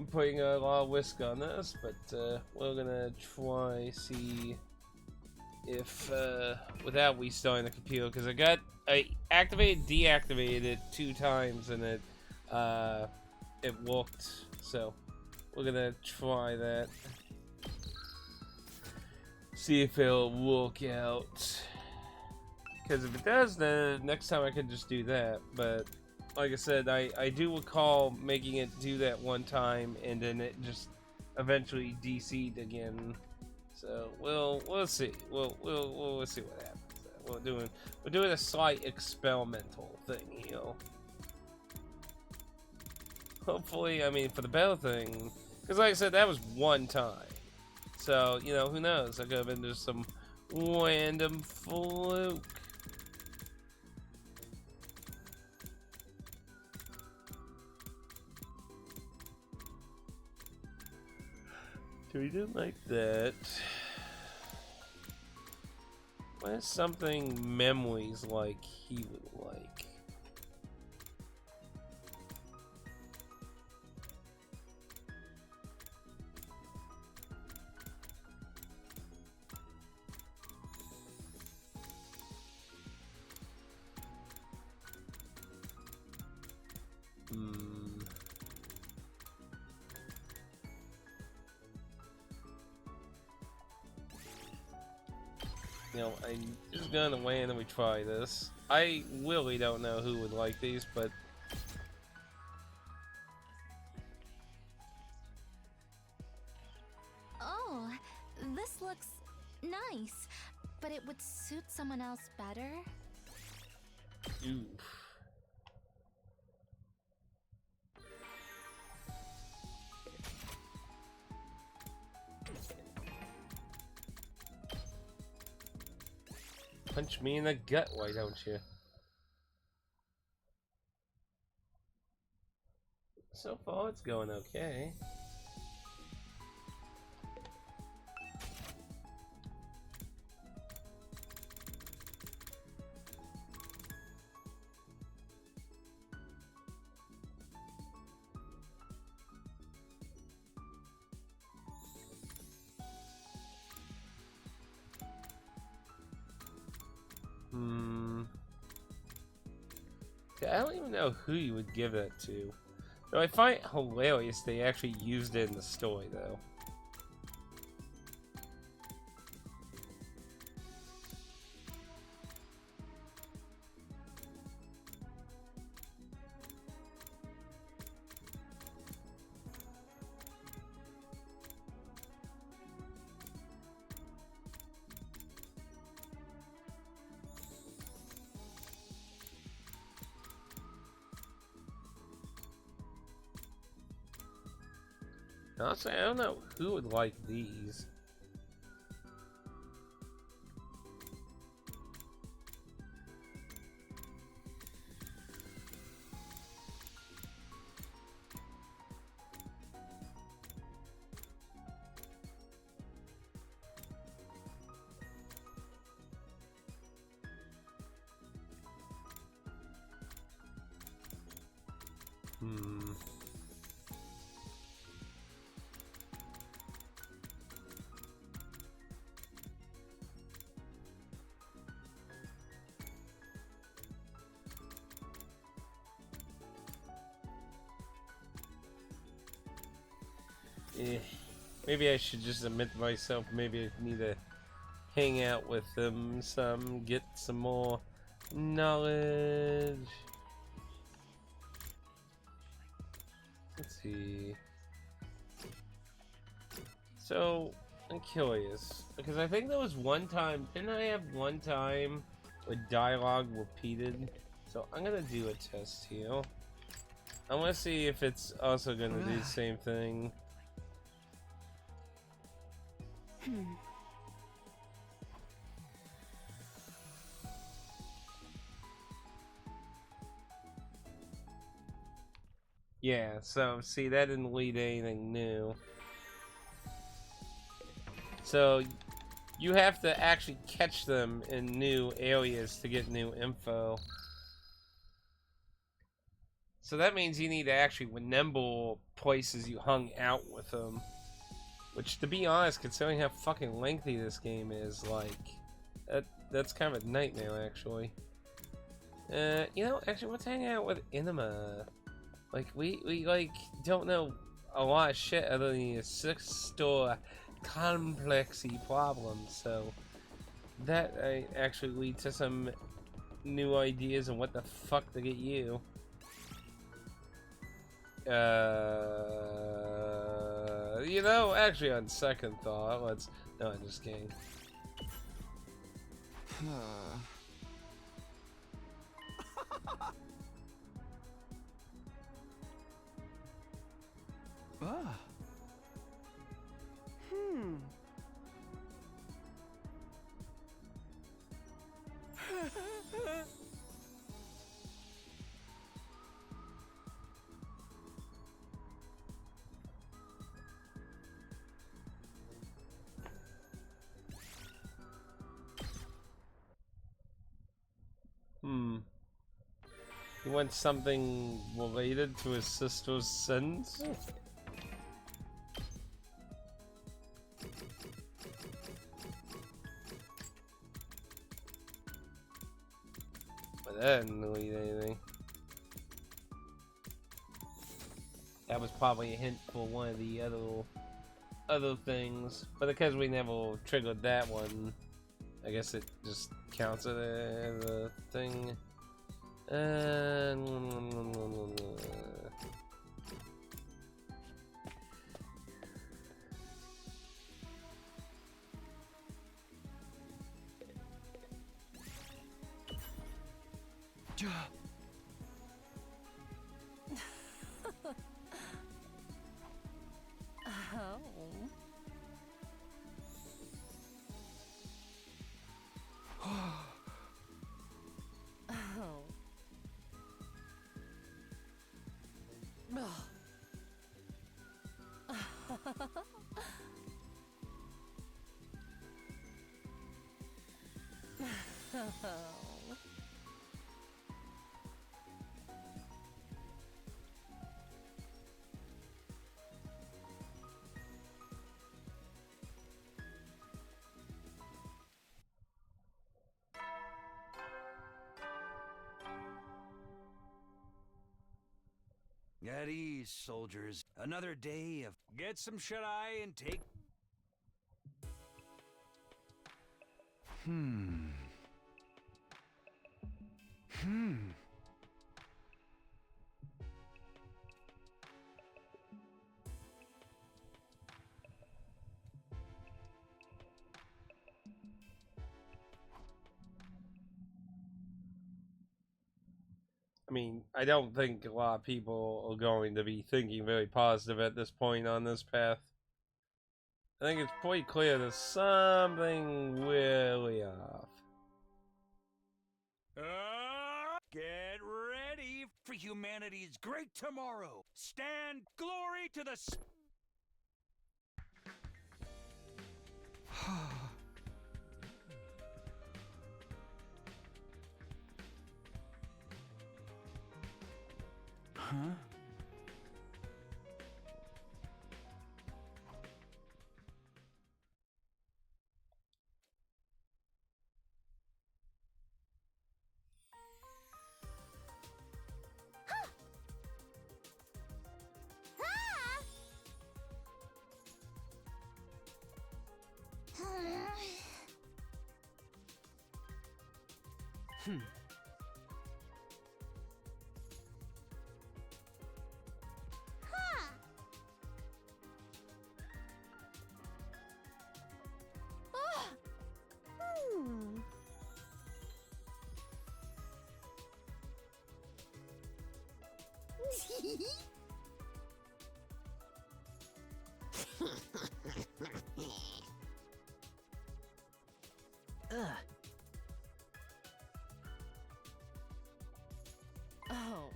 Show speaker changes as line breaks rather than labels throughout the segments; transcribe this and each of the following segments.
I'm putting a lot of risk on this, but we're gonna try see if without restarting the computer, because I activated deactivated it 2 times and it worked. So we're gonna try that. See if it'll work out. Because if it does, then next time I can just do that. But like I said, I do recall making it do that one time, and then it just eventually DC'd again. So we'll see. We'll see what happens. We're doing a slight experimental thing, you know. Hopefully, I mean, for the better thing, because like I said, that was one time. So, you know, who knows? I could have been just some random fluke. Treat it like that. What is something memories like he would like? You know, I'm just gonna wait and we try this. I really don't know who would like these, but
Oh, this looks nice, but it would suit someone else better.
oof. Punch me in the gut, why don't you? So far, it's going okay. I don't even know who you would give that to. Though I find it hilarious they actually used it in the story, though. Honestly, I don't know who would like these. Maybe I should just admit to myself, maybe I need to hang out with them some, get some more knowledge. Let's see. So, I'm curious, because I think there was one time, didn't I have one time with dialogue repeated? So I'm gonna do a test here. I want to see if it's also gonna do the same thing. Yeah, so see, that didn't lead to anything new. So you have to actually catch them in new areas to get new info. So that means you need to actually remember places you hung out with them. Which, to be honest, considering how fucking lengthy this game is, like, that's kind of a nightmare, actually. You know, actually, let's hang out with Inema. Like, we like, don't know a lot of shit other than your 6-store complexy problems, so that actually leads to some new ideas on what the fuck to get you. You know, actually, on second thought, let's... No, I'm just kidding.
Ah.
He wants something related to his sister's sins? But that didn't lead anything. That was probably a hint for one of the other things. But because we never triggered that one, I guess it just counts it as a thing.
At ease, soldiers. Another day of get some shut-eye and take...
I mean, I don't think a lot of people are going to be thinking very positive at this point on this path. I think it's pretty clear there's something really off.
Get ready for humanity's great tomorrow. Stand glory to the... Huh?
Oh.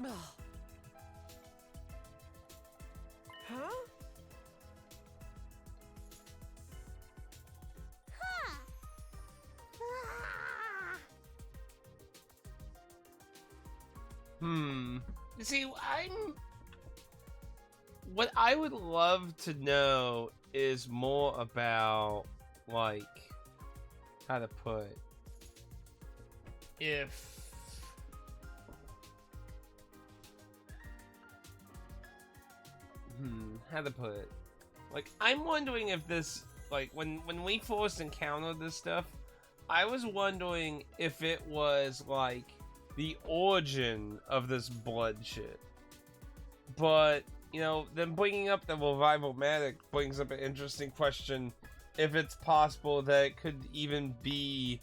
Huh?
You see, what I would love to know is more about, like, how to put, how to put it. Like, I'm wondering if this, like, when we first encountered this stuff, I was wondering if it was, like, the origin of this blood shit. But, you know, then bringing up the revival-matic brings up an interesting question, if it's possible that it could even be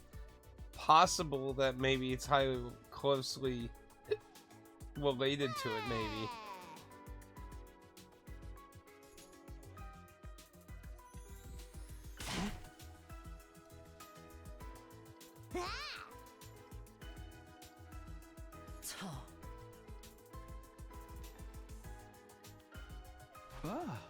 possible that maybe it's highly closely related to it, maybe.
Ah.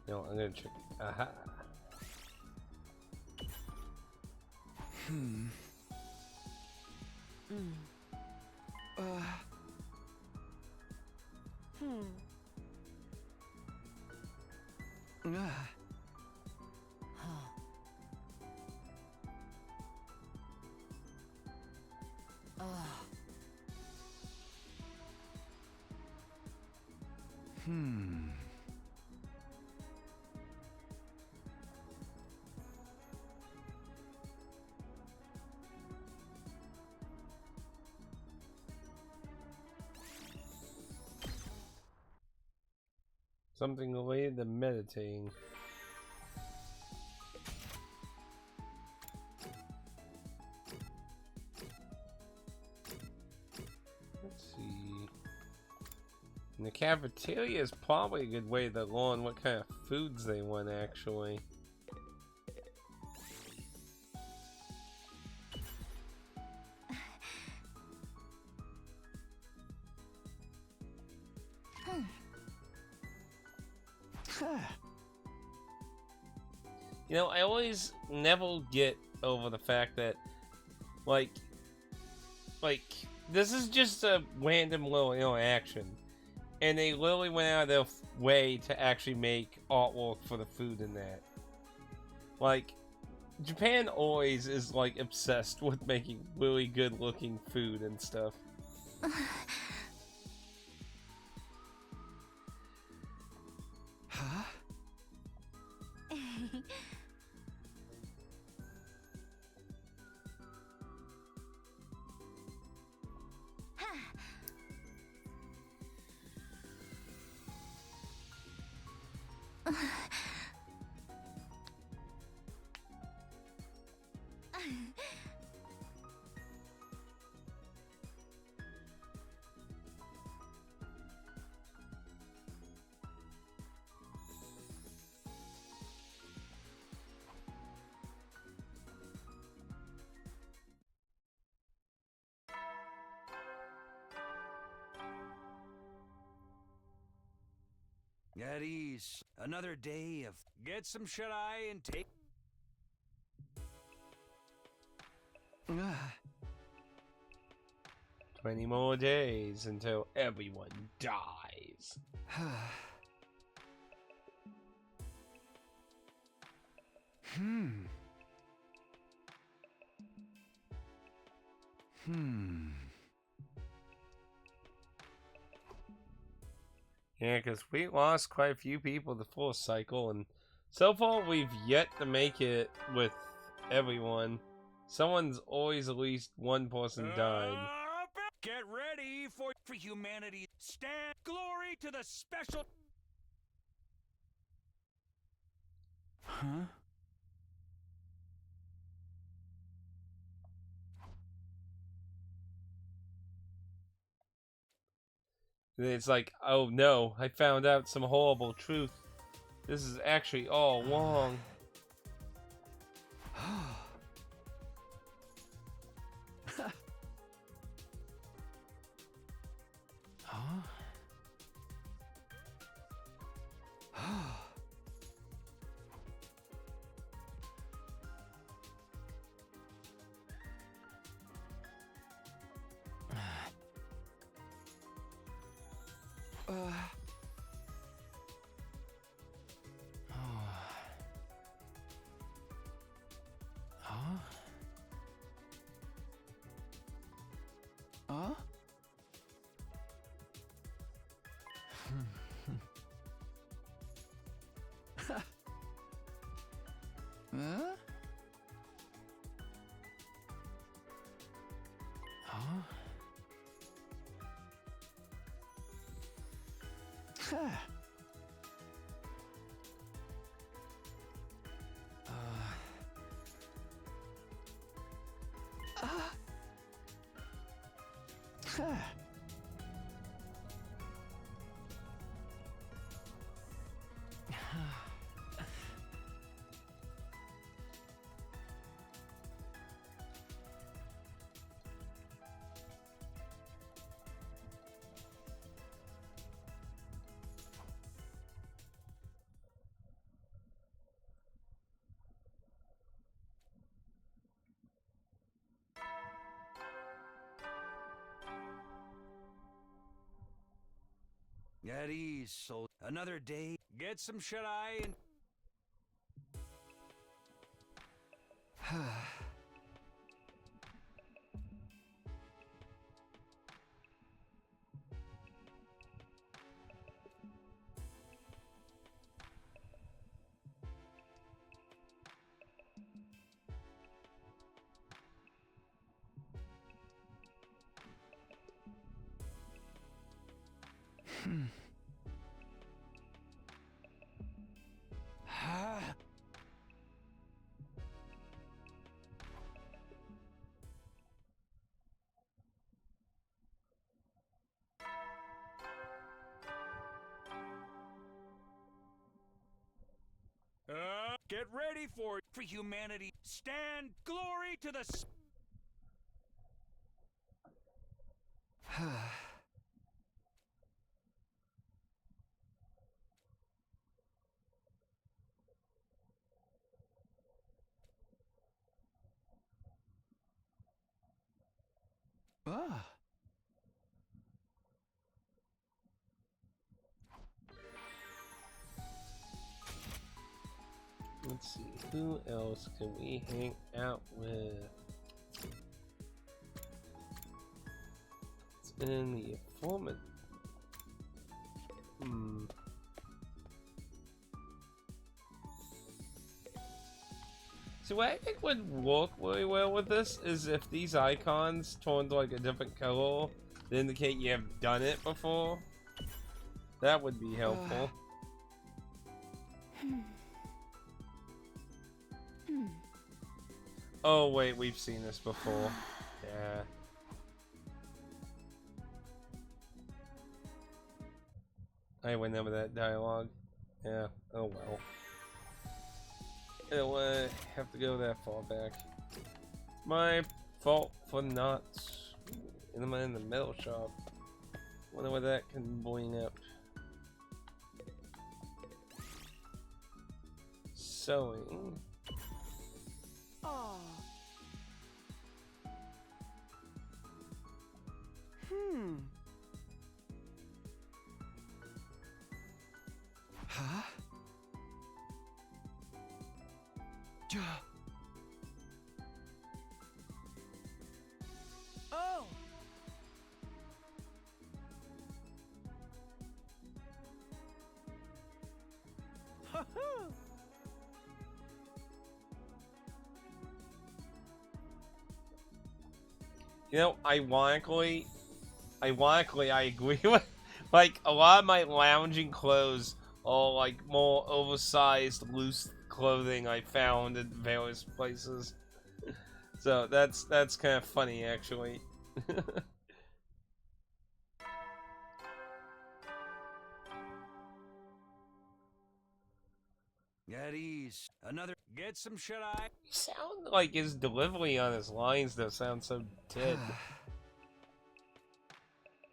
No, I'm gonna check. Aha.
Ah.
Something related to meditating. Let's see. And the cafeteria is probably a good way to learn what kind of foods they want, actually. You know, I always never get over the fact that, like, this is just a random little interaction, and they literally went out of their way to actually make artwork for the food in that. Like, Japan always is, like, obsessed with making really good-looking food and stuff.
Huh?
At ease. Another day of get some shut-eye and take...
Ah.
20 more days until everyone dies. Yeah, because we lost quite a few people the full cycle, and so far we've yet to make it with everyone. Someone's always at least one person died.
Up Get ready for humanity. Stand glory to the special.
Huh?
And it's like, oh no, I found out some horrible truth. This is actually all wrong.
Huh? Huh? Huh? Huh? Huh? Huh. Huh.
At ease, so another day. Get some shut-eye and. Get ready for humanity. Stand glory to the.
Ah.
Let's see, who else can we hang out with? It's in the informant. So what I think would work really well with this is if these icons turned like a different color to indicate you have done it before. That would be helpful. Oh wait, we've seen this before. Yeah. I remember that dialogue. Yeah, oh well. I don't have to go that far back. My fault for not. And I'm in the metal shop. Wonder what that can bring up. Sewing.
Oh. Huh? Duh. Oh.
You know, ironically, ironically, I agree with, like, a lot of my lounging clothes are, like, more oversized, loose clothing I found in various places. So that's kind of funny, actually.
At ease. Another. Get some shut-eye.
Sound like his delivery on his lines, though, sounds so dead.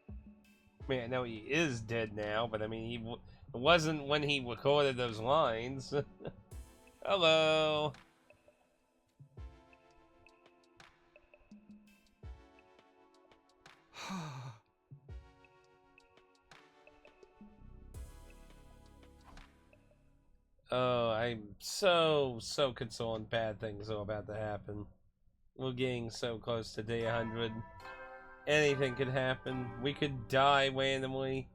I mean, I know he is dead now, but I mean, it wasn't when he recorded those lines. Hello. Oh, I'm so concerned bad things are about to happen. We're getting so close to day 100. Anything could happen. We could die randomly.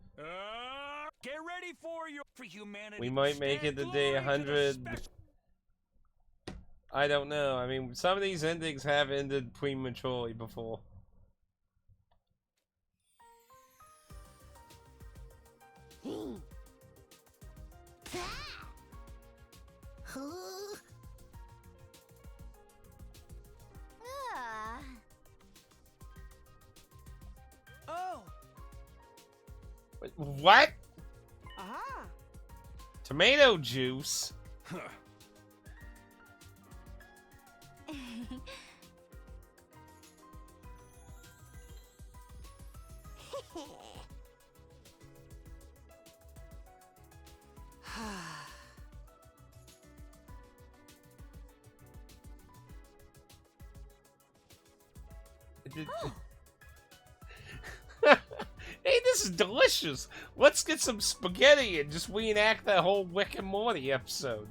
Get ready for humanity.
We might make it to day 100. I don't know. I mean, some of these endings have ended prematurely before.
Oh.
What?
Aha.
Tomato juice?
Huh.
Hey, this is delicious. Let's get some spaghetti and just reenact that whole Rick and Morty episode.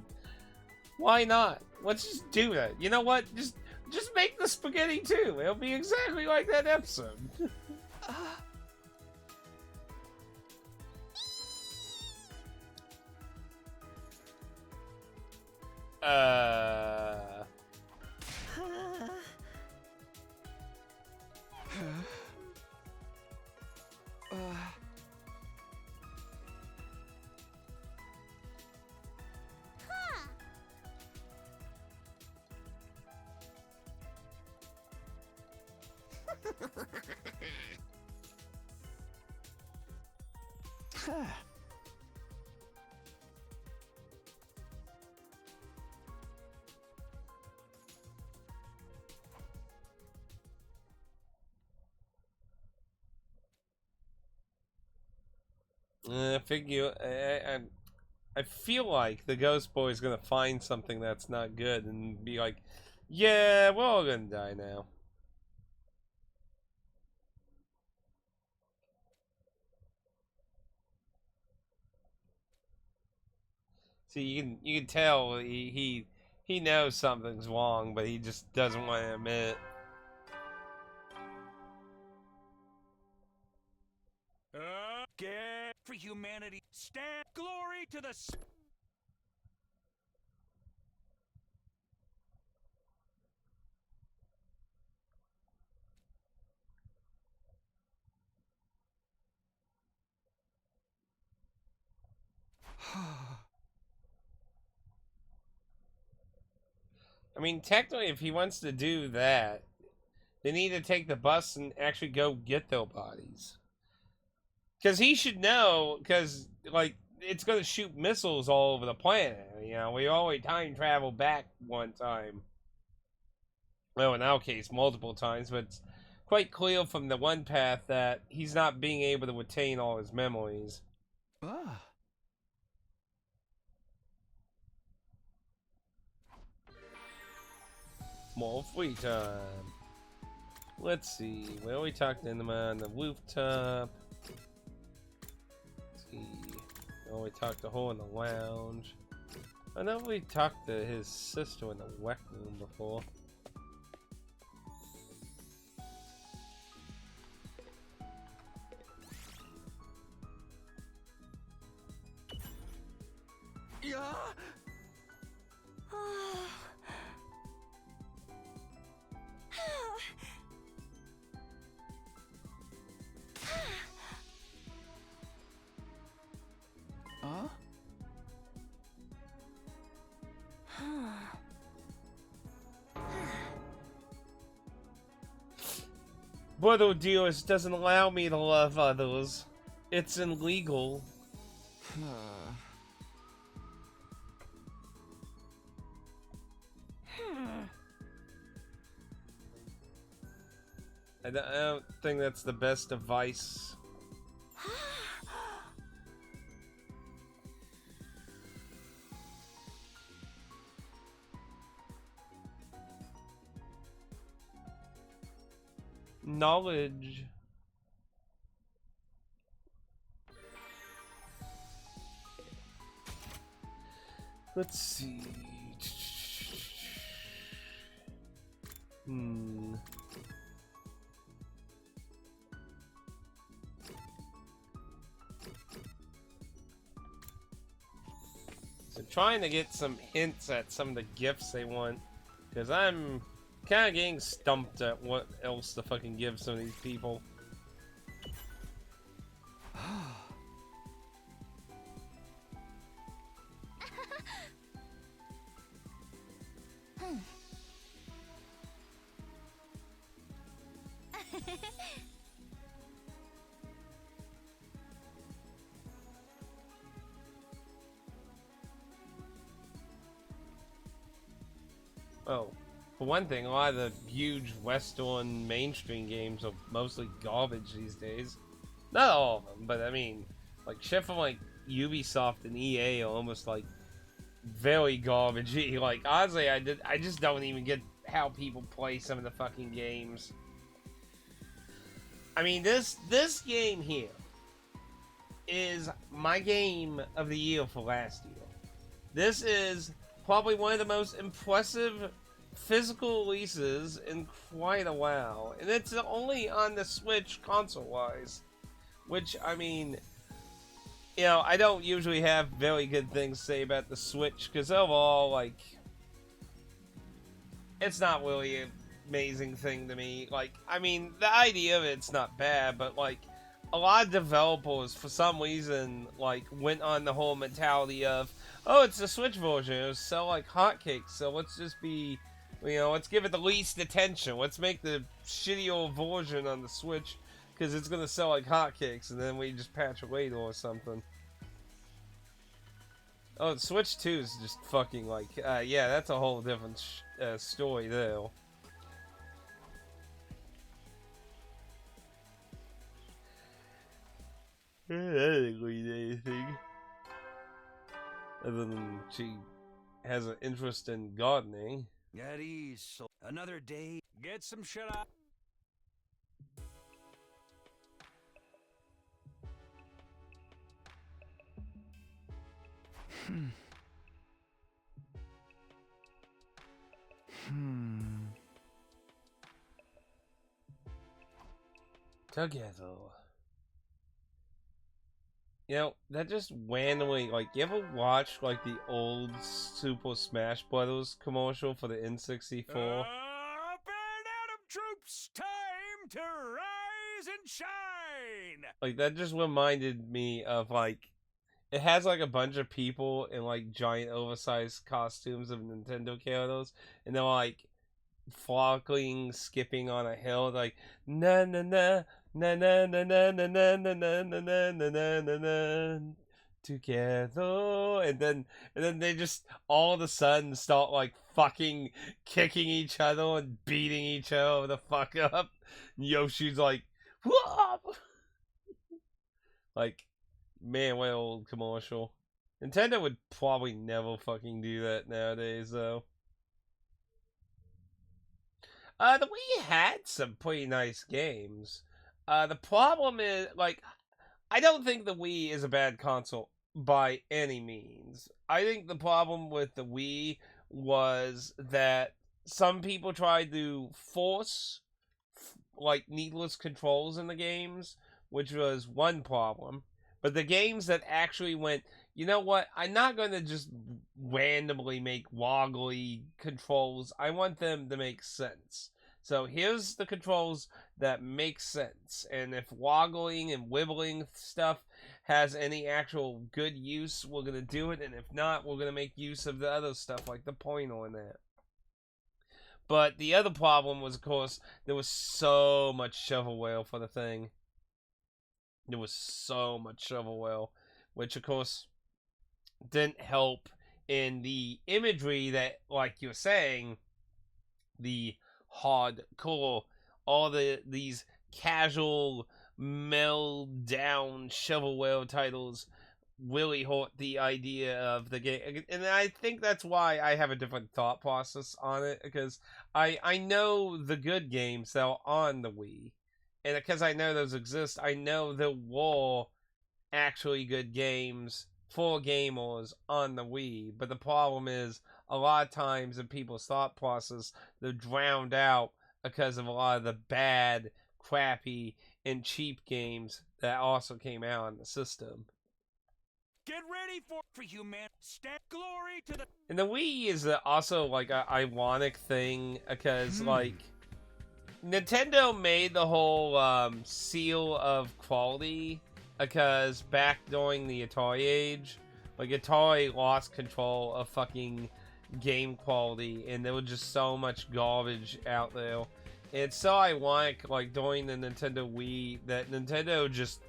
Why not? Let's just do that. You know what? Just make the spaghetti too. It'll be exactly like that episode. I figure I feel like the Ghost Boy is gonna find something that's not good and be like, "Yeah, we're all gonna die now." See, you can tell he knows something's wrong, but he just doesn't want to admit it.
Get for humanity. Stand glory to the.
I mean, technically, if he wants to do that, they need to take the bus and actually go get their bodies. Because he should know, because, like, it's going to shoot missiles all over the planet. You know, we already time traveled back one time. Well, in our case, multiple times, but it's quite clear from the one path that he's not being able to retain all his memories. More free time. Let's see, where we talked to him on the rooftop. Let's see. Oh, we talked to her in the lounge. I know we talked to his sister in the rec room before.
Yeah.
Brother dealers doesn't allow me to love others. It's illegal. I don't think that's the best advice. Knowledge. Let's see. So trying to get some hints at some of the gifts they want, because I'm kind of getting stumped at what else to fucking give some of these people. Well, for one thing, a lot of the huge Western mainstream games are mostly garbage these days. Not all of them, but I mean, like shit from like Ubisoft and EA are almost like very garbagey. Like honestly, I just don't even get how people play some of the fucking games. I mean, this game here is my game of the year for last year. This is probably one of the most impressive physical releases in quite a while, and it's only on the Switch console-wise, which, I mean, you know, I don't usually have very good things to say about the Switch, because overall, like, it's not really an amazing thing to me. Like, I mean, the idea of it's not bad, but, like, a lot of developers, for some reason, like, went on the whole mentality of, oh, it's the Switch version, it'll sell like hotcakes, so let's just be, you know, let's give it the least attention. Let's make the shitty old version on the Switch, because it's gonna sell like hotcakes, and then we just patch it later or something. Oh, the Switch 2 is just fucking like, yeah, that's a whole different story there. I didn't read anything. Other than she has an interest in gardening.
At ease, so another day. Get some shut up.
Together. You know, that just randomly, like, you ever watch, like, the old Super Smash Brothers commercial for the N64?
Up and Atom troops, time to rise and shine.
Like, that just reminded me of, like, it has, like, a bunch of people in, like, giant oversized costumes of Nintendo characters, and they're, like, frolicking, skipping on a hill, like, na na na, na na na na na na na na na na na na na together, and then they just all of a sudden start like fucking kicking each other and beating each other the fuck up. And Yoshi's like, whoa! Like, man, what an old commercial. Nintendo would probably never fucking do that nowadays, though. The Wii had some pretty nice games. The problem is, like, I don't think the Wii is a bad console by any means. I think the problem with the Wii was that some people tried to force, like, needless controls in the games, which was one problem. But the games that actually went, you know what, I'm not going to just randomly make woggly controls. I want them to make sense. So here's the controls that make sense. And if woggling and wibbling stuff has any actual good use, we're going to do it. And if not, we're going to make use of the other stuff like the pointer and that. But the other problem was, of course, there was so much shovelware for the thing. There was so much shovelware, which, of course, didn't help in the imagery that, like you're saying, the hardcore, all these casual, meld down shovelware titles really hurt the idea of the game, and I think that's why I have a different thought process on it, because I know the good games that are on the Wii, and because I know those exist, I know there were actually good games for gamers on the Wii, but the problem is a lot of times in people's thought process they're drowned out because of a lot of the bad, crappy, and cheap games that also came out on the system.
Get ready for humanity. Stand glory to the.
And the Wii is also like an ironic thing because like Nintendo made the whole seal of quality because back during the Atari age, like Atari lost control of fucking game quality, and there was just so much garbage out there. And it's so ironic, like during the Nintendo Wii, that Nintendo just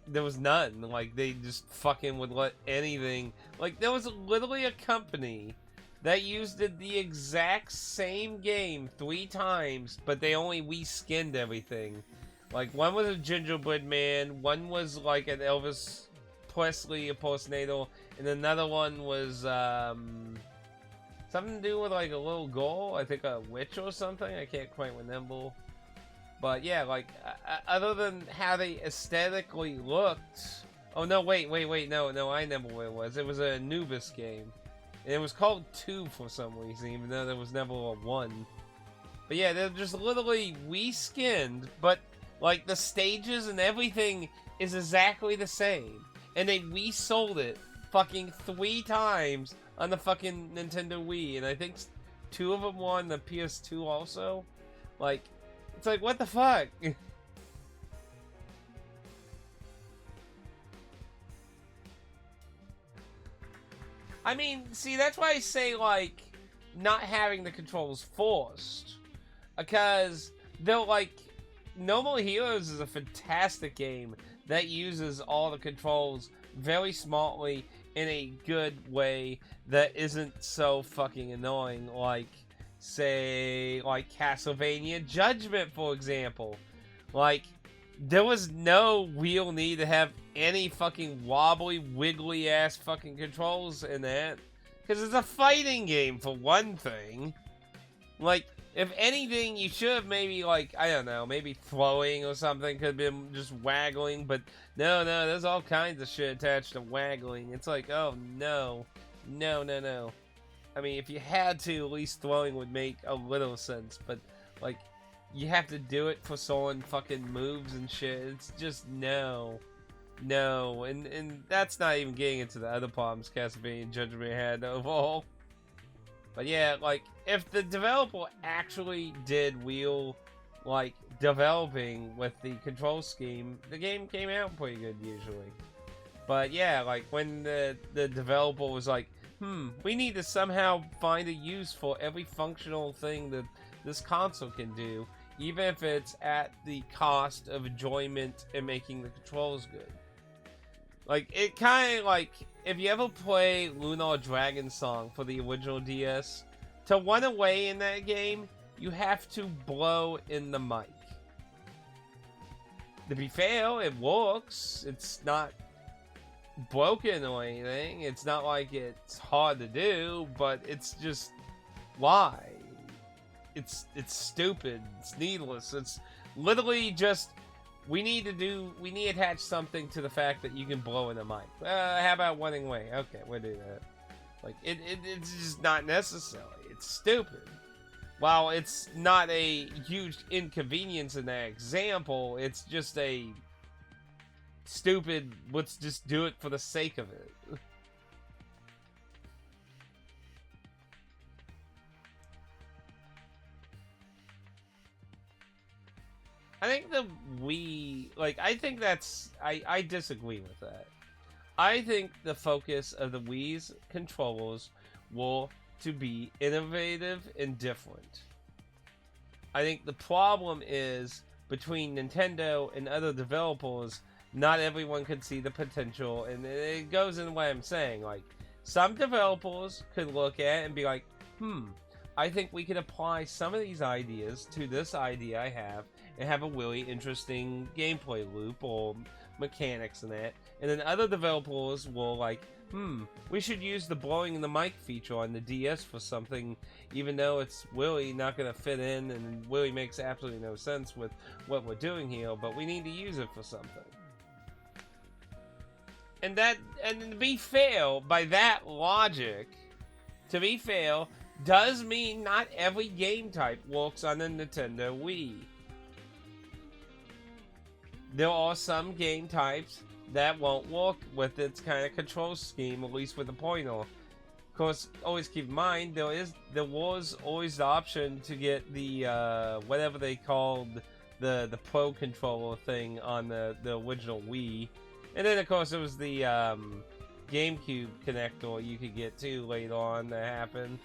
there was none. Like they just fucking would let anything. Like there was literally a company that used the exact same game 3 times, but they only reskinned everything. Like one was a gingerbread man, one was like an Elvis Presley impersonator, and another one was something to do with like a little girl, I think a witch or something. I can't quite remember. But yeah, like other than how they aesthetically looked. Oh no, wait, no, I know what it was. It was a Anubis game. And it was called 2 for some reason, even though there was never a 1. But yeah, they're just literally reskinned, but like the stages and everything is exactly the same. And they resold it fucking 3 times on the fucking Nintendo Wii. And I think 2 of them were on the PS2 also. Like, it's like, what the fuck? I mean, see, that's why I say, like, not having the controls forced. Because they're like, No More Heroes is a fantastic game that uses all the controls very smartly in a good way that isn't so fucking annoying, like, say, like Castlevania Judgment, for example. Like, there was no real need to have any fucking wobbly, wiggly-ass fucking controls in that. Because it's a fighting game, for one thing. Like, if anything, you should have maybe, like, I don't know, maybe throwing or something could have been just waggling, but no, there's all kinds of shit attached to waggling. It's like, oh, no. No. I mean, if you had to, at least throwing would make a little sense, but, like, you have to do it for someone fucking moves and shit. It's just, no. And that's not even getting into the other problems Castlevania Judgment had overall. But yeah, like, if the developer actually did real, like, developing with the control scheme, the game came out pretty good usually. But yeah, like, when the developer was like, we need to somehow find a use for every functional thing that this console can do, even if it's at the cost of enjoyment and making the controls good. Like, it kind of like, if you ever play Lunar Dragon Song for the original DS, to run away in that game, you have to blow in the mic. To be fair, it works. It's not broken or anything. It's not like it's hard to do, but it's just, why? It's stupid. It's needless. It's literally just, we need to attach something to the fact that you can blow in the mic. How about running away? Okay, we'll do that. Like, it's just not necessary. It's stupid. While it's not a huge inconvenience in that example, it's just a stupid, let's just do it for the sake of it. I think the Wii, like, I think that's, I disagree with that. I think the focus of the Wii's controllers were to be innovative and different. I think the problem is between Nintendo and other developers, not everyone could see the potential, and it goes in what I'm saying. Like, some developers could look at it and be like, I think we could apply some of these ideas to this idea I have and have a really interesting gameplay loop or mechanics in it. And then other developers will like, we should use the blowing in the mic feature on the DS for something, even though it's really not going to fit in and really makes absolutely no sense with what we're doing here, but we need to use it for something. And to be fair, by that logic, to be fair, does mean not every game type works on the Nintendo Wii. There are some game types that won't work with its kind of control scheme, at least with the pointer. Of course, always keep in mind, there was always the option to get the, whatever they called the Pro Controller thing on the original Wii. And then, of course, there was the GameCube connector you could get too later on that happened.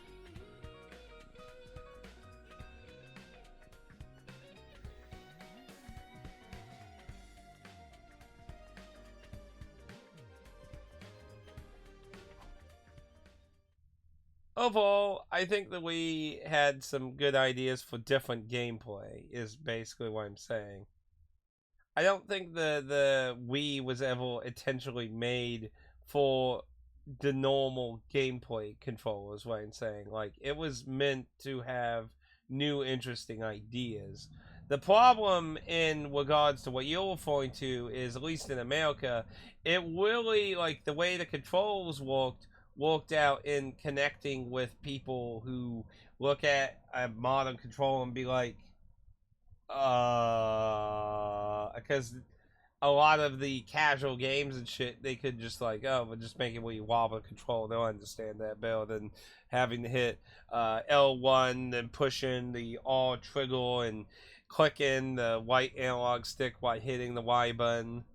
Overall, I think that we had some good ideas for different gameplay, is basically what I'm saying. I don't think the Wii was ever intentionally made for the normal gameplay controller, is what I'm saying. Like, it was meant to have new, interesting ideas. The problem in regards to what you're referring to is, at least in America, it really, like, the way the controls worked out in connecting with people who look at a modern controller and be like, because a lot of the casual games and shit, they could just like, oh, we'll just make it where you wobble the controller. They'll understand that better than having to hit L1 and pushing the R trigger and clicking the white analog stick while hitting the Y button.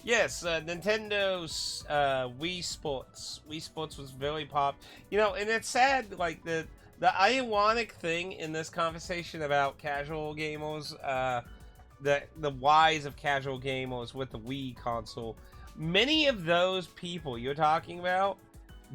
Yes, Nintendo's Wii Sports. Wii Sports was very pop. You know, and it's sad, like, the ironic thing in this conversation about casual gamers, the rise of casual gamers with the Wii console, many of those people you're talking about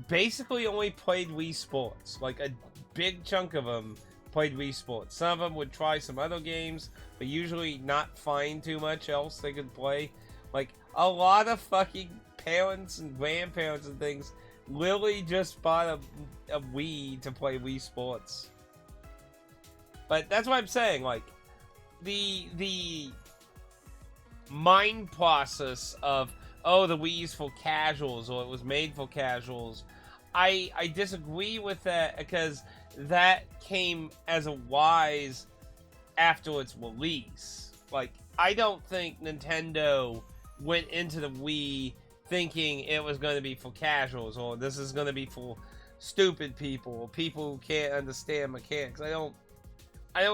basically only played Wii Sports. Like, a big chunk of them played Wii Sports. Some of them would try some other games, but usually not find too much else they could play. Like, a lot of fucking parents and grandparents and things literally just bought a Wii to play Wii Sports. But that's what I'm saying, like, the mind process of, oh, the Wii's for casuals, or it was made for casuals, I disagree with that, because that came as a rise after its release. Like, I don't think Nintendo went into the Wii thinking it was going to be for casuals, or this is going to be for stupid people, or people who can't understand mechanics. I don't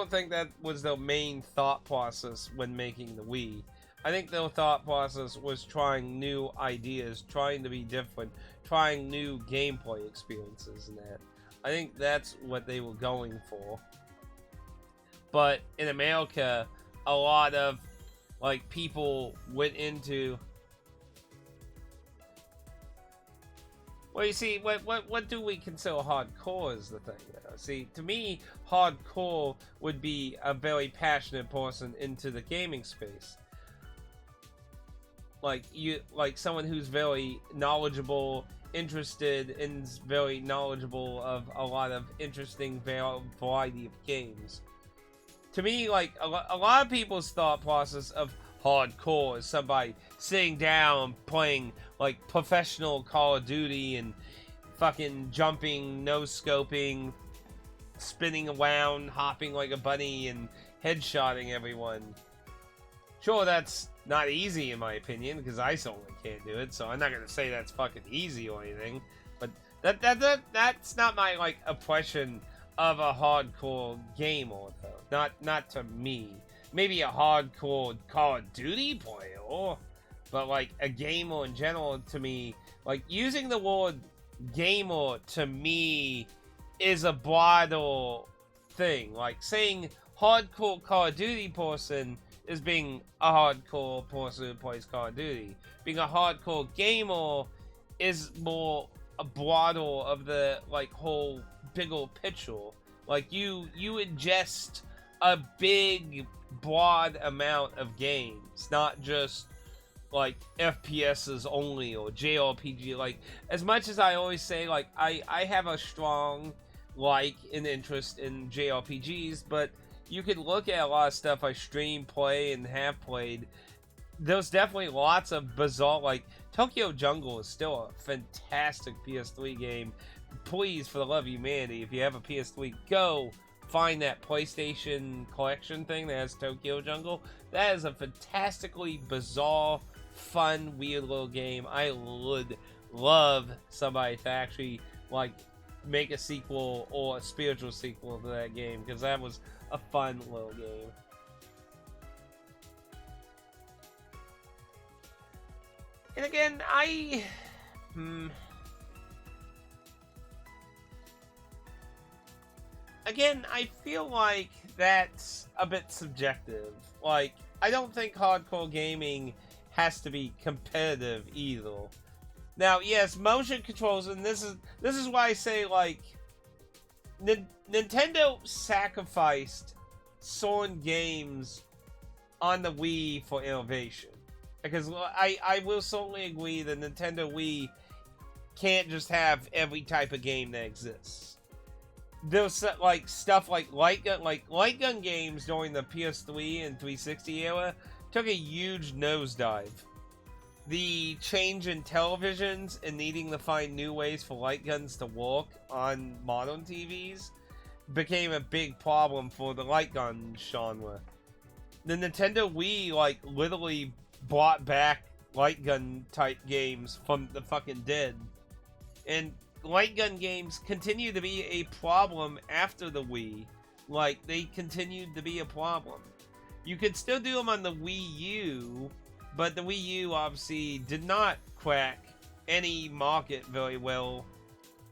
think that was their main thought process when making the Wii. I think their thought process was trying new ideas, trying to be different, trying new gameplay experiences and that. I think that's what they were going for. But in America, a lot of like people went into, well, you see, what do we consider hardcore is the thing though. See, to me, hardcore would be a very passionate person into the gaming space. Like someone who's very knowledgeable, interested, and very knowledgeable of a lot of interesting variety of games. To me, like, a lot of people's thought process of hardcore as somebody sitting down playing like professional Call of Duty and fucking jumping, no-scoping, spinning around, hopping like a bunny, and headshotting everyone. Sure, that's not easy in my opinion, because I certainly can't do it, so I'm not gonna say that's fucking easy or anything, but that's not my, like, impression of a hardcore gamer, though. Not to me. Maybe a hardcore Call of Duty player, but, like, a gamer in general, to me, like, using the word gamer, to me, is a broader thing. Like, saying hardcore Call of Duty person is being a hardcore person who plays Call of Duty. Being a hardcore gamer is more a broader of the, like, whole bigger picture. Like, you ingest a big, broad amount of games, not just, like, FPSs only, or JRPG. Like, as much as I always say, like, I have a strong, like, an interest in JRPGs, but you could look at a lot of stuff I stream, play, and have played. There's definitely lots of bizarre, like, Tokyo Jungle is still a fantastic PS3 game. Please, for the love of humanity, if you have a PS3, go find that PlayStation collection thing that has Tokyo Jungle. That is a fantastically bizarre, fun, weird little game. I would love somebody to actually, like, make a sequel or a spiritual sequel to that game, because that was a fun little game. And again, Again, I feel like that's a bit subjective. Like, I don't think hardcore gaming has to be competitive either. Now, yes, motion controls, and this is why I say, like, Nintendo sacrificed certain games on the Wii for innovation. Because I will certainly agree that Nintendo Wii can't just have every type of game that exists. There's, like, stuff like light gun games during the PS3 and 360 era took a huge nosedive. The change in televisions and needing to find new ways for light guns to work on modern TVs became a big problem for the light gun genre. The Nintendo Wii, like, literally brought back light gun type games from the fucking dead. And light gun games continue to be a problem after the Wii. Like, they continued to be a problem. You could still do them on the Wii U, but the Wii U obviously did not crack any market very well.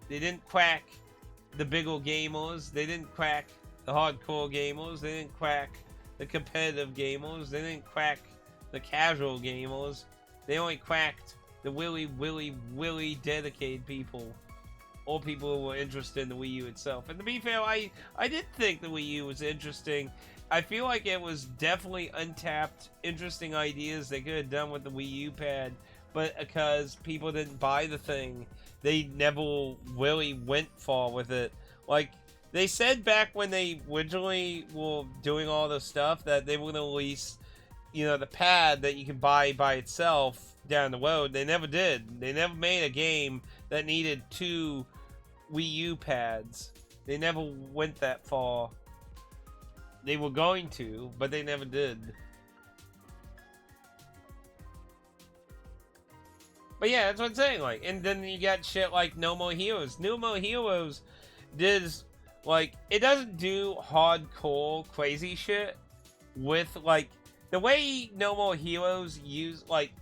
They didn't crack the bigger gamers. They didn't crack the hardcore gamers. They didn't crack the competitive gamers. They didn't crack the casual gamers. They only cracked the really dedicated people. Or people who were interested in the Wii U itself. And to be fair, I did think the Wii U was interesting. I feel like it was definitely untapped, interesting ideas they could have done with the Wii U pad, but because people didn't buy the thing, they never really went far with it. Like, they said back when they originally were doing all this stuff that they were going to release, you know, the pad that you can buy by itself down the road. They never did. They never made a game that needed 2 Wii U pads. They never went that far. They were going to, but they never did. But yeah, that's what I'm saying, like, and then you got shit like No More Heroes. No More Heroes does, like, it doesn't do hardcore crazy shit with, like, the way No More Heroes use, like,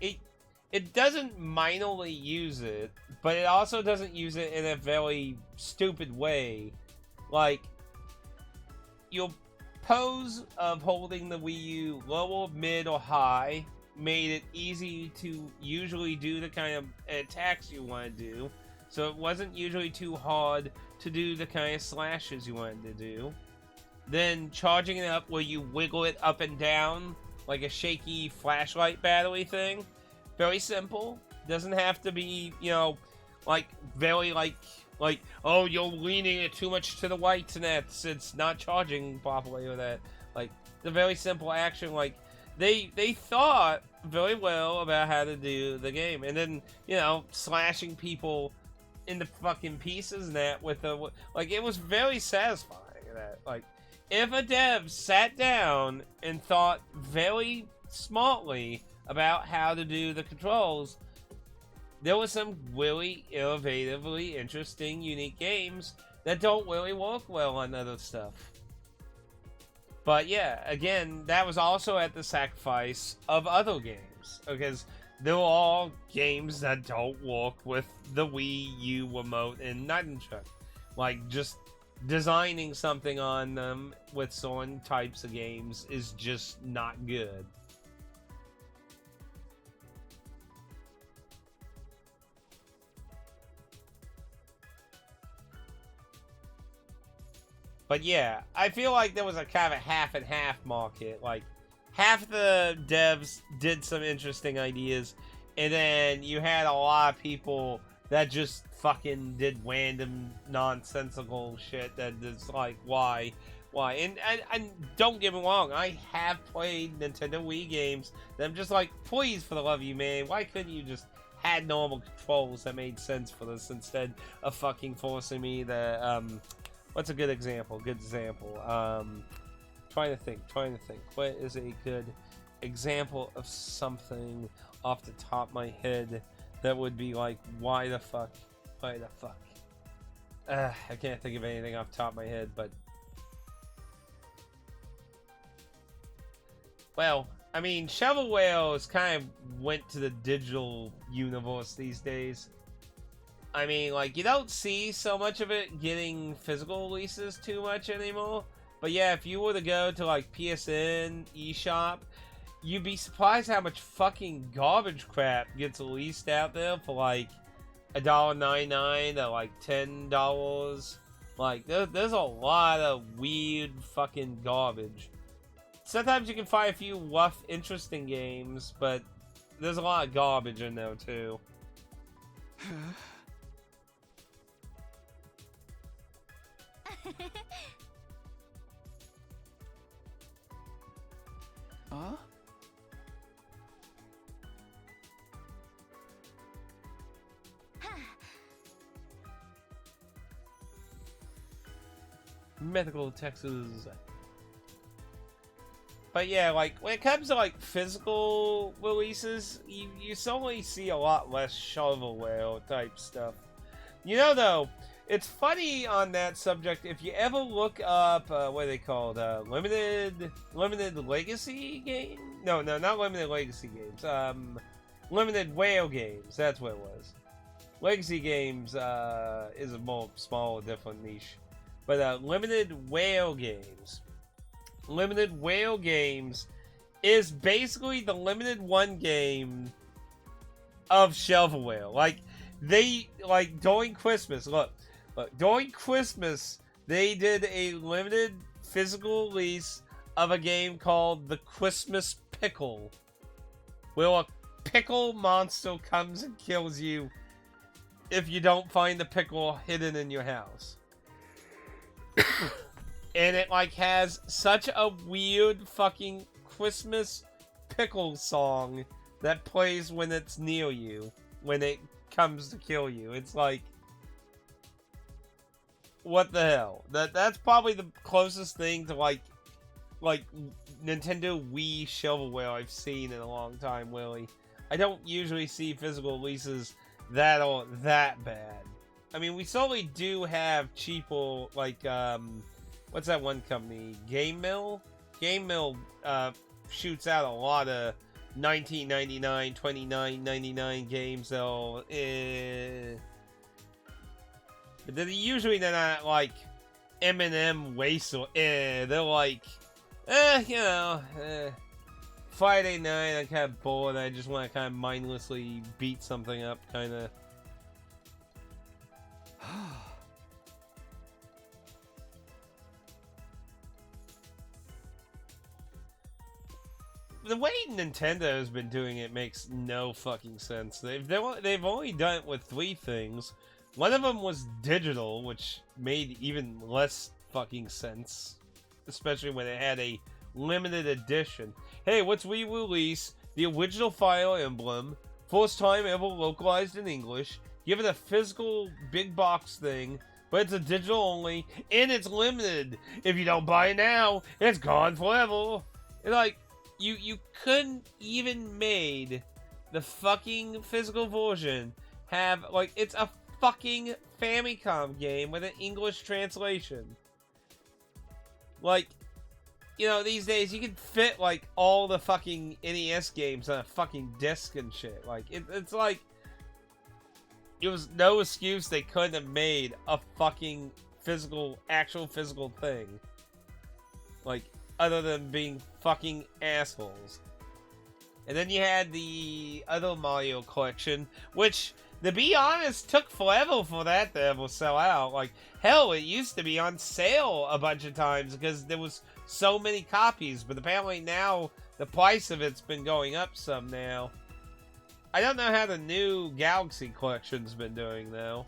it doesn't minorly use it, but it also doesn't use it in a very stupid way. Like, your pose of holding the Wii U lower, mid, or high made it easy to usually do the kind of attacks you want to do. So it wasn't usually too hard to do the kind of slashes you wanted to do. Then charging it up where you wiggle it up and down like a shaky flashlight battery thing. Very simple. Doesn't have to be, you know, like, very, like, oh, you're leaning it too much to the right and it's not charging properly or that. Like, the very simple action, like, they thought very well about how to do the game, and then slashing people into fucking pieces and that with the like it was very satisfying. That like if a dev sat down and thought very smartly about how to do the controls, there was some really innovatively interesting, unique games that don't really work well on other stuff. But yeah, again, that was also at the sacrifice of other games, because they're all games that don't work with the Wii U remote and nunchuck. Like, just designing something on them with certain types of games is just not good. But yeah, I feel like there was a kind of a half and half market. Like, half the devs did some interesting ideas, and then you had a lot of people that just fucking did random nonsensical shit that is like, why? And don't get me wrong, I have played Nintendo Wii games that I'm just like, please, for the love of you, man, why couldn't you just had normal controls that made sense for this instead of fucking forcing me to, what's a good example? Trying to think. What is a good example of something off the top of my head that would be like, why the fuck? I can't think of anything off the top of my head, but... Well, I mean, shovelware is kind of went to the digital universe these days. I mean, like, you don't see so much of it getting physical releases too much anymore. But yeah, if you were to go to, like, PSN, eShop, you'd be surprised how much fucking garbage crap gets released out there for, like, $1.99 to, like, $10. Like, there's a lot of weird fucking garbage. Sometimes you can find a few rough, interesting games, but there's a lot of garbage in there, too.
Huh?
Mythical Texas. But yeah, like, when it comes to, like, physical releases, you suddenly see a lot less shovelware type stuff. You know, though, it's funny on that subject, if you ever look up, what are they called, limited legacy game? No, not limited legacy games, limited whale games, that's what it was. Legacy games, is a more small, different niche. But, limited whale games. Limited whale games is basically the limited one game of shovelware. Like, during Christmas, look, during Christmas, they did a limited physical release of a game called The Christmas Pickle, where a pickle monster comes and kills you if you don't find the pickle hidden in your house. And it, like, has such a weird fucking Christmas pickle song that plays when it's near you, when it comes to kill you. It's like, what the hell? That's probably the closest thing to, like Nintendo Wii shovelware I've seen in a long time, really. I don't usually see physical releases that are that bad. I mean, we certainly do have cheaper, like, what's that one company? Game Mill? Game Mill shoots out a lot of $19.99, $29.99 games, though. But they're not like M&M Waste or they're like, Friday night, I'm kind of bored, I just want to kind of mindlessly beat something up, kind of. The way Nintendo has been doing it makes no fucking sense. They've only done it with 3 things. One of them was digital, which made even less fucking sense, especially when it had a limited edition. Hey, let's re-release the original Fire Emblem, first time ever localized in English, give it a physical big box thing, but it's a digital only, and it's limited. If you don't buy it now, it's gone forever. And like, you couldn't even made the fucking physical version have, like, it's a fucking Famicom game with an English translation. Like, you know, these days you can fit, like, all the fucking NES games on a fucking disc and shit. Like, it's like, it was no excuse they couldn't have made a fucking actual physical thing. Like, other than being fucking assholes. And then you had the other Mario collection, which, to be honest, took forever for that to ever sell out. Like, hell, it used to be on sale a bunch of times because there was so many copies, but apparently now the price of it's been going up some now. I don't know how the new Galaxy collection's been doing, though.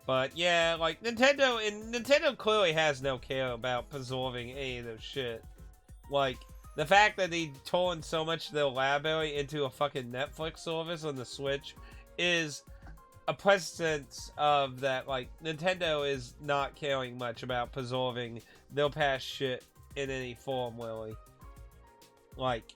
But yeah, like, Nintendo clearly has no care about preserving any of this shit. Like, the fact that they torn so much of their library into a fucking Netflix service on the Switch is a precedent of that, like, Nintendo is not caring much about preserving their past shit in any form, really. Like,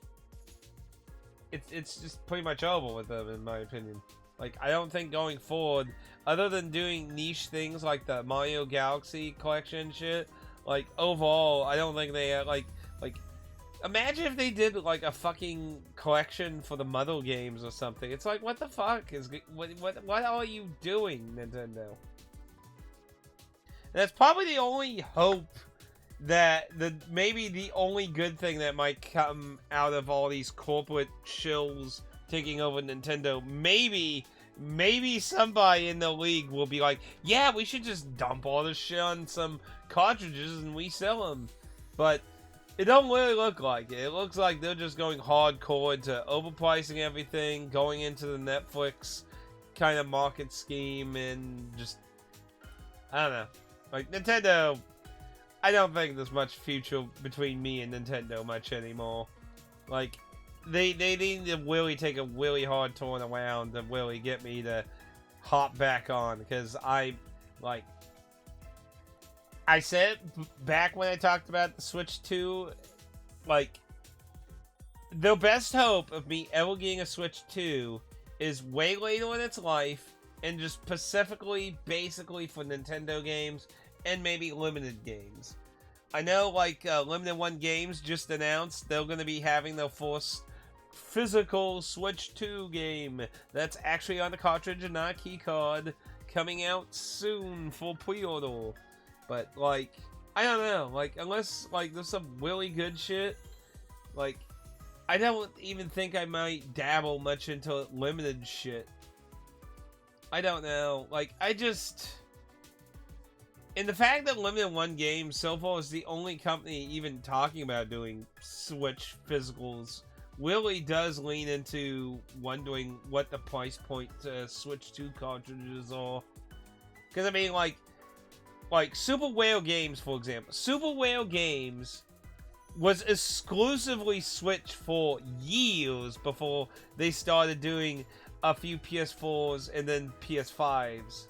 it's just pretty much over with them, in my opinion. Like, I don't think going forward, other than doing niche things like the Mario Galaxy collection shit, like, overall, I don't think they, like, imagine if they did, like, a fucking collection for the Mother games or something. It's like, what the fuck what are you doing, Nintendo? And that's probably the only hope that, maybe the only good thing that might come out of all these corporate shills taking over Nintendo. Maybe somebody in the league will be like, yeah, we should just dump all this shit on some cartridges and resell them. But it don't really look like it. It looks like they're just going hardcore into overpricing everything, going into the Netflix kind of market scheme, and just, I don't know. Like, Nintendo, I don't think there's much future between me and Nintendo much anymore. Like, they need to really take a really hard turn around to really get me to hop back on, because I said back when I talked about the Switch 2, like, the best hope of me ever getting a Switch 2 is way later in its life, and just specifically, basically for Nintendo games, and maybe limited games. I know, like, Limited One Games just announced they're going to be having their first physical Switch 2 game that's actually on the cartridge and not a key card, coming out soon for pre-order. But, like, I don't know. Like, unless, like, there's some really good shit, like, I don't even think I might dabble much into limited shit. I don't know. Like, and the fact that Limited One Games so far is the only company even talking about doing Switch physicals really does lean into wondering what the price point Switch 2 cartridges are. Because, I mean, like Super Whale Games, for example. Super Whale Games was exclusively Switch for years before they started doing a few PS4s and then PS5s.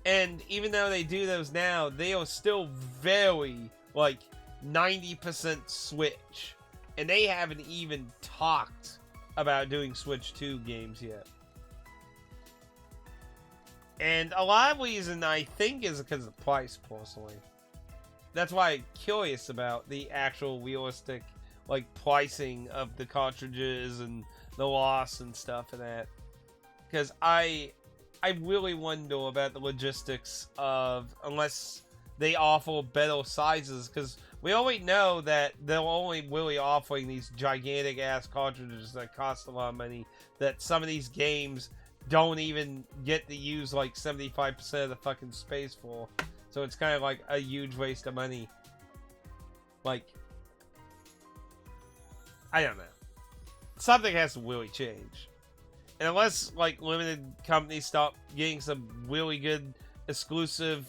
And even though they do those now, they are still very, like, 90% Switch. And they haven't even talked about doing Switch 2 games yet. And a lot of reason I think is because of the price, personally. That's why I'm curious about the actual realistic, like, pricing of the cartridges and the loss and stuff and that. Because I really wonder about the logistics of, unless they offer better sizes, because we already know that they're only really offering these gigantic ass cartridges that cost a lot of money, that some of these games don't even get to use like 75% of the fucking space for. So it's kind of like a huge waste of money. Like, I don't know. Something has to really change. And unless, like, limited companies stop getting some really good exclusive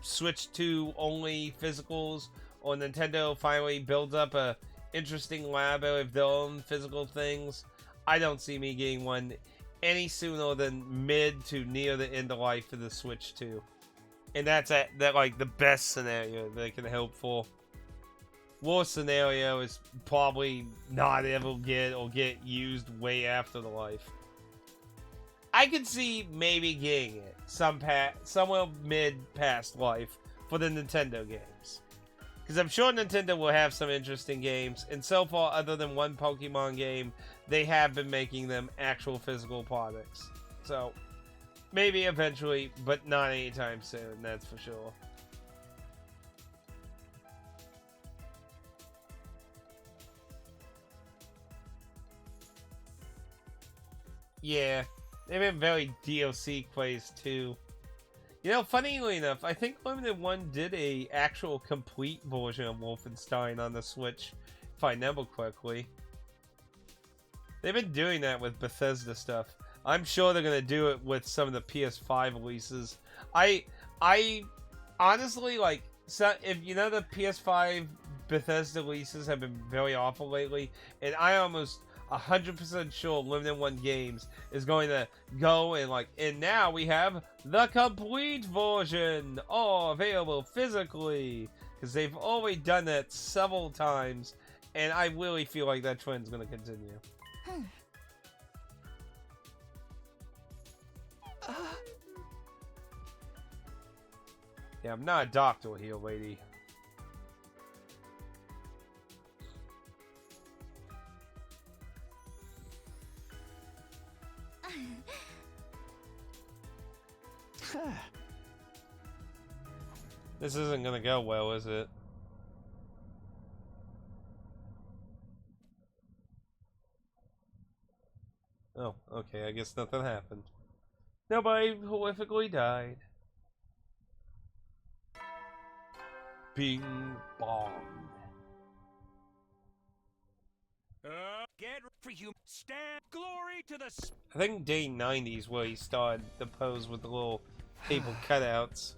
Switch 2 only physicals, or Nintendo finally builds up a interesting lab of their own physical things, I don't see me getting one any sooner than mid to near the end of life for the Switch 2. And that's like the best scenario they can hope for. Worst scenario is probably not ever get used way after the life. I could see maybe getting it somewhere mid past life for the Nintendo games. Because I'm sure Nintendo will have some interesting games, and so far, other than one Pokemon game, they have been making them actual physical products. So, maybe eventually, but not anytime soon, that's for sure. Yeah, they've been very DLC plays too. You know, funnily enough, I think Limited One did a actual complete version of Wolfenstein on the Switch, if I remember correctly. They've been doing that with Bethesda stuff. I'm sure they're gonna do it with some of the PS5 releases. I honestly like, so if you know, the PS5 Bethesda releases have been very awful lately, and I almost 100% sure Limited One Games is going to go and and now we have the complete version all available physically, because they've already done that several times, and I really feel like that trend's going to continue. Yeah, I'm not a doctor here, lady. This isn't gonna go well, is it? Oh, okay, I guess nothing happened. Nobody horrifically died. Bing bong.
Get for you. Stand glory to the.
I think day 90 is where he started the pose with the little paper cutouts.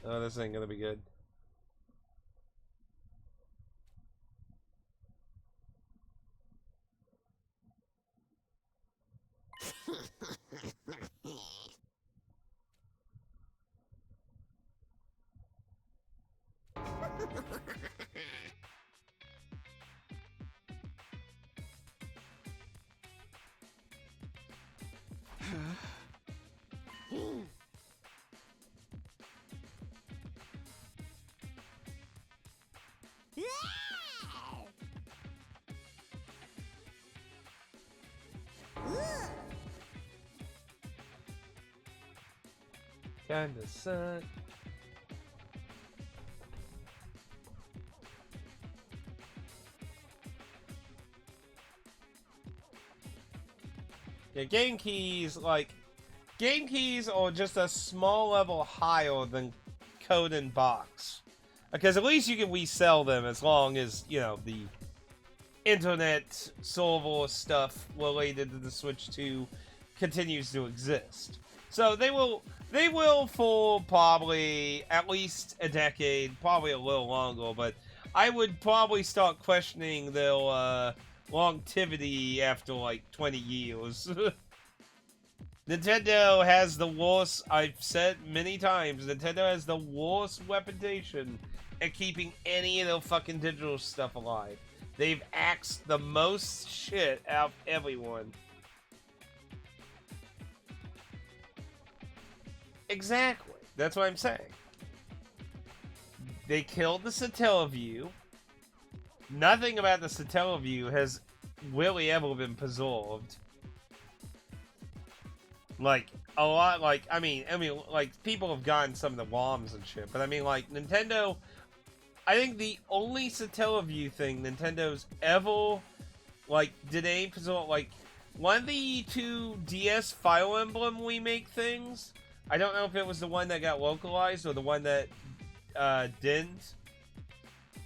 Oh, this ain't gonna be good. Kinda suck. Yeah, game keys are just a small level higher than code and box. Because at least you can resell them as long as, you know, the internet server stuff related to the Switch 2 continues to exist. So they will for probably at least a decade, probably a little longer, but I would probably start questioning their longevity after like 20 years. Nintendo has the worst, I've said many times, Nintendo has the worst reputation at keeping any of their fucking digital stuff alive. They've axed the most shit out of everyone. Exactly. That's what I'm saying. They killed the Satellaview. Nothing about the Satellaview has really ever been preserved. Like, a lot, like, I mean, like, people have gotten some of the ROMs and shit, but I mean, like, Nintendo, I think the only Satellaview thing Nintendo's ever, like, did any preserve, like, one of the two DS Fire Emblem remake things, I don't know if it was the one that got localized or the one that didn't.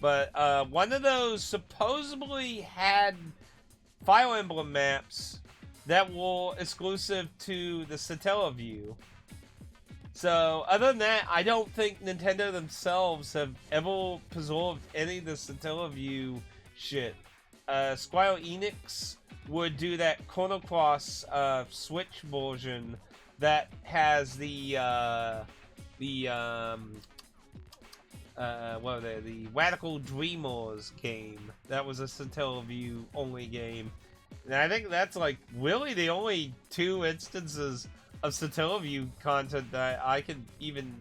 But one of those supposedly had Fire Emblem maps that were exclusive to the Satellaview. So, other than that, I don't think Nintendo themselves have ever preserved any of the Satellaview shit. Square Enix would do that Chrono Cross Switch version that has the what are they? The Radical Dreamers game. That was a Satellaview only game. And I think that's like really the only two instances of Satellaview content that I could even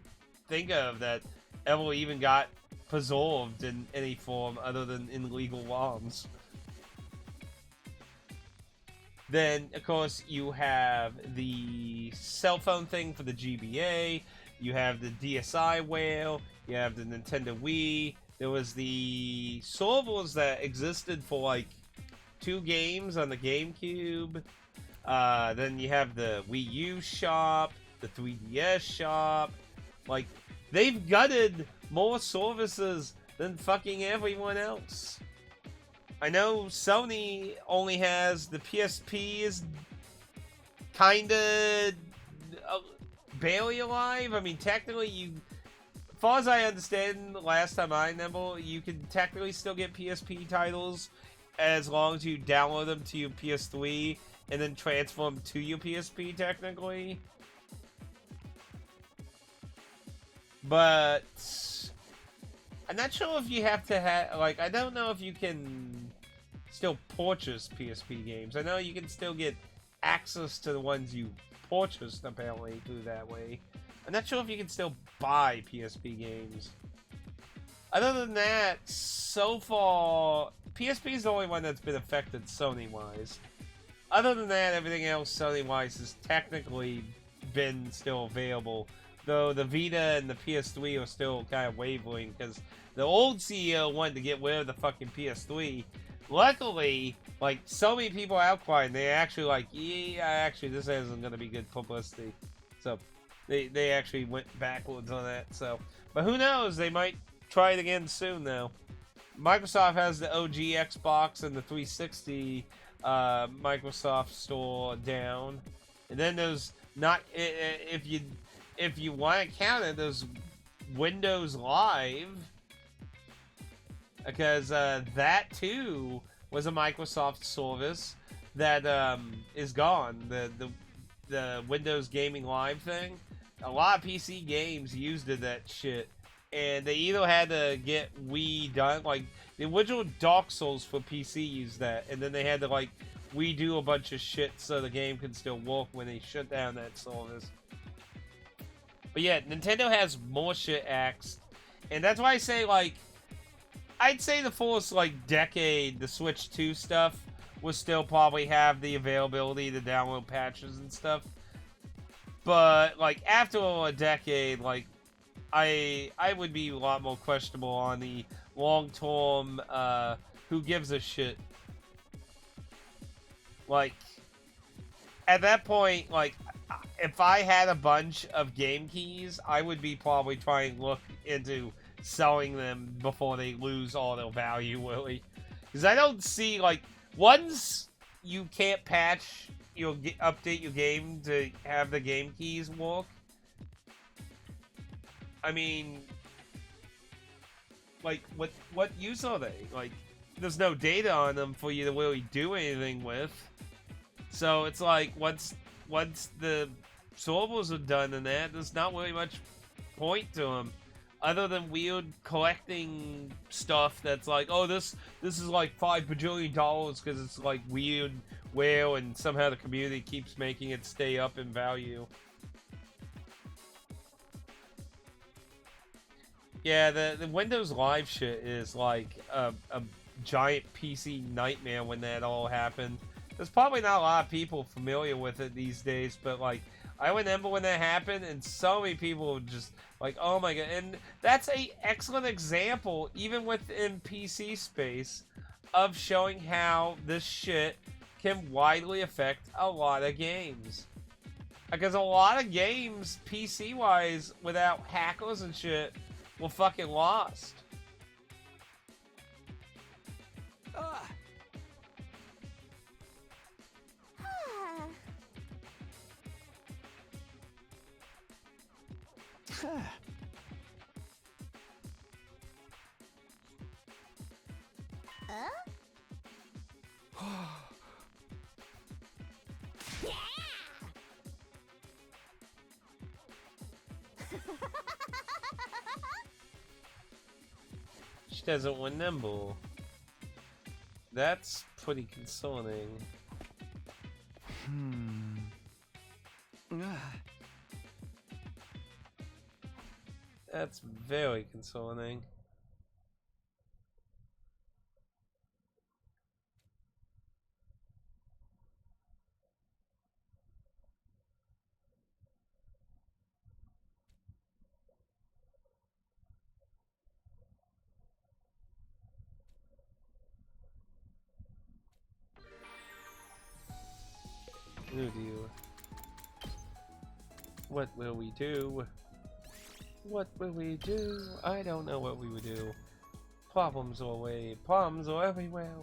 think of that ever even got preserved in any form other than in legal ROMs. Then, of course, you have the cell phone thing for the GBA. You have the DSi whale. You have the Nintendo Wii. There was the servers that existed for like 2 games on the GameCube. Then you have the Wii U shop, the 3DS shop. Like, they've gutted more services than fucking everyone else. I know Sony only has the PSP is kinda barely alive. I mean, technically, as far as I understand, last time I remember, you can technically still get PSP titles as long as you download them to your PS3 and then transfer them to your PSP, technically. But I'm not sure if you have to have, like, I don't know if you can still purchase PSP games. I know you can still get access to the ones you purchased, apparently, through that way. I'm not sure if you can still buy PSP games. Other than that, so far, PSP is the only one that's been affected Sony-wise. Other than that, everything else Sony-wise has technically been still available. Though the Vita and the PS3 are still kind of wavering because the old CEO wanted to get rid of the fucking PS3. Luckily, like, so many people outcrying, they actually like, yeah, actually this isn't going to be good publicity. So, they actually went backwards on that. So, but who knows? They might try it again soon now. Microsoft has the OG Xbox and the 360 Microsoft store down. And then there's not, if you want to count it, there's Windows Live, because that too was a Microsoft service that is gone. The Windows Gaming Live thing. A lot of PC games used that shit, and they either had to get Wii done, like the original Dark Souls for PC used that, and then they had to like redo a bunch of shit so the game could still work when they shut down that service. But yeah, Nintendo has more shit axed. And that's why I say, like, I'd say the first, like, decade, the Switch 2 stuff will still probably have the availability to download patches and stuff. But, like, after a decade, like, I would be a lot more questionable on the long-term, who gives a shit. Like, at that point, like, if I had a bunch of game keys, I would be probably trying to look into selling them before they lose all their value, really. Because I don't see, like, once you can't patch, update your game to have the game keys work, I mean, like, what use are they? Like, there's no data on them for you to really do anything with. So it's like, once the servers are done and that, there's not really much point to them, other than weird collecting stuff that's like, oh, this is like $5 bajillion because it's like weird, whale, and somehow the community keeps making it stay up in value. Yeah, the Windows Live shit is like a giant PC nightmare when that all happened. There's probably not a lot of people familiar with it these days, but like, I remember when that happened, and so many people were just like, oh my god. And that's a excellent example, even within PC space, of showing how this shit can widely affect a lot of games. Because a lot of games, PC-wise, without hackers and shit, were fucking lost. She doesn't want nimble. That's pretty concerning. That's very concerning. Oh dear. What will we do? What will we do? I don't know what we would do. Problems are everywhere.